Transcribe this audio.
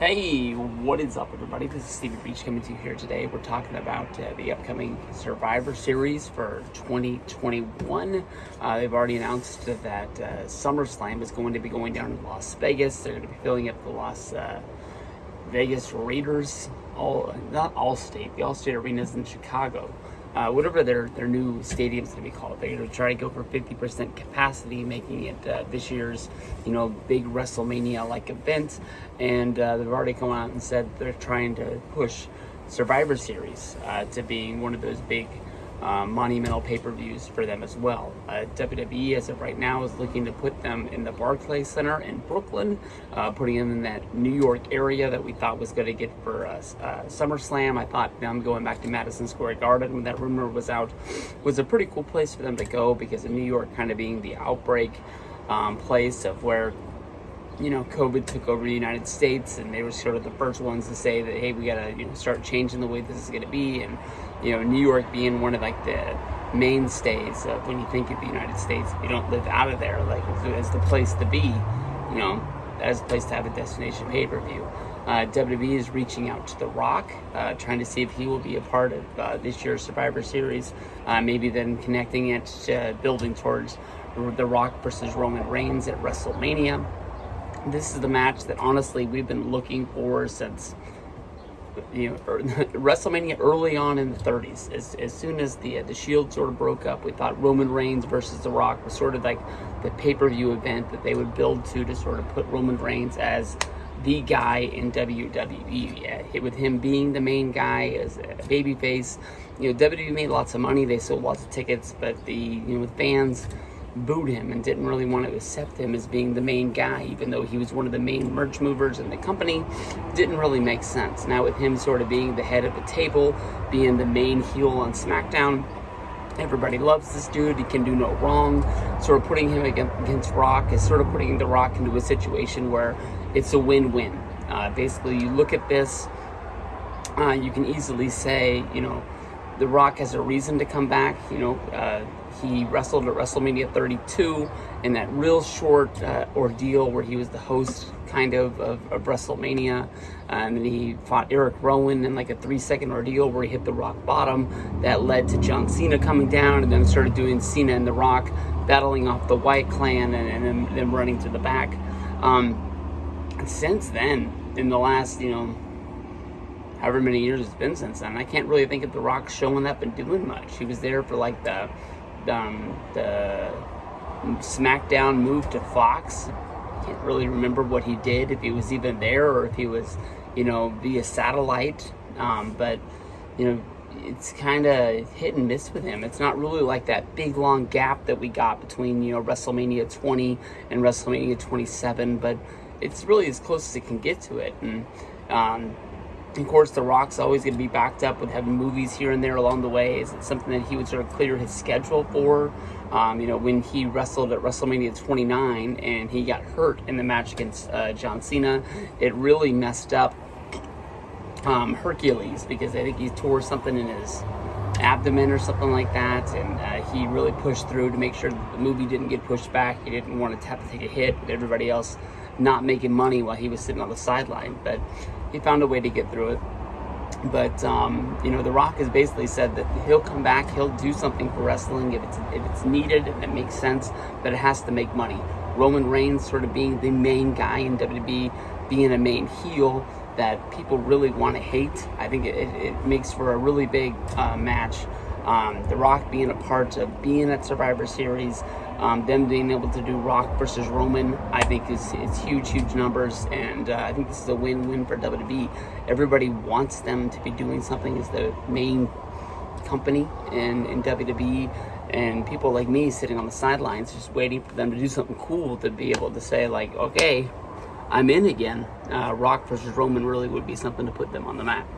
Hey, what is up, everybody? This is Stevie Beach coming to you here today. We're talking about the upcoming Survivor Series for 2021. They've already announced that SummerSlam is going to be going down in Las Vegas. They're going to be filling up the Las Vegas Raiders, not Allstate. The Allstate Arena is in Chicago. Whatever their new stadium's going to be called. They're going to try to go for 50% capacity, making it this year's, big WrestleMania-like event. And they've already come out and said they're trying to push Survivor Series to being one of those big monumental pay-per-views for them as well. WWE, as of right now, is looking to put them in the Barclays Center in Brooklyn, putting them in that New York area that we thought was going to get for SummerSlam. I thought them going back to Madison Square Garden when that rumor was out was a pretty cool place for them to go, because of New York kind of being the outbreak place of where COVID took over the United States, and they were sort of the first ones to say that, hey, we gotta, start changing the way this is gonna be. And, New York being one of like the mainstays of when you think of the United States, if you don't live out of there, like as the place to be, as a place to have a destination pay-per-view. WWE is reaching out to The Rock, trying to see if he will be a part of this year's Survivor Series, maybe then connecting it, building towards The Rock versus Roman Reigns at WrestleMania. This is the match that honestly we've been looking for since WrestleMania early on in the 30s. As soon as the Shield sort of broke up, we thought Roman Reigns versus The Rock was sort of like the pay-per-view event that they would build to sort of put Roman Reigns as the guy in WWE. With him being the main guy as a babyface, WWE made lots of money. They sold lots of tickets, but with fans booed him and didn't really want to accept him as being the main guy, even though he was one of the main merch movers in the company. Didn't really make sense. Now with him sort of being the head of the table, being the main heel on SmackDown, everybody loves this dude. He can do no wrong. Sort of putting him against Rock is sort of putting The Rock into a situation where it's a win-win. Basically, you look at this, you can easily say, The Rock has a reason to come back. He wrestled at WrestleMania 32 in that real short ordeal where he was the host kind of WrestleMania. And then he fought Eric Rowan in like a 3-second ordeal where he hit the rock bottom. That led to John Cena coming down, and then started doing Cena and The Rock battling off the White Clan and then them running to the back. And since then, in the last, however many years it's been since then, I can't really think of The Rock showing up and doing much. He was there for like the SmackDown move to Fox. Can't really remember what he did, if he was even there or if he was, via satellite. But it's kind of hit and miss with him. It's not really like that big long gap that we got between WrestleMania 20 and WrestleMania 27, but it's really as close as it can get to it. And of course, The Rock's always going to be backed up with having movies here and there along the way. Is it something that he would sort of clear his schedule for? When he wrestled at WrestleMania 29 and he got hurt in the match against John Cena, it really messed up Hercules, because I think he tore something in his abdomen or something like that, and he really pushed through to make sure that the movie didn't get pushed back. He didn't want to have to take a hit with everybody else not making money while he was sitting on the sideline, but he found a way to get through it. But The Rock has basically said that he'll come back, he'll do something for wrestling if it's needed and it makes sense, but it has to make money. Roman Reigns sort of being the main guy in WWE, being a main heel that people really want to hate, I think it makes for a really big match. The Rock being a part of being at Survivor Series, them being able to do Rock versus Roman, I think it's huge numbers, and I think this is a win-win for WWE. Everybody wants them to be doing something as the main company in WWE, and people like me sitting on the sidelines just waiting for them to do something cool to be able to say, like, okay, I'm in again. Rock versus Roman really would be something to put them on the map.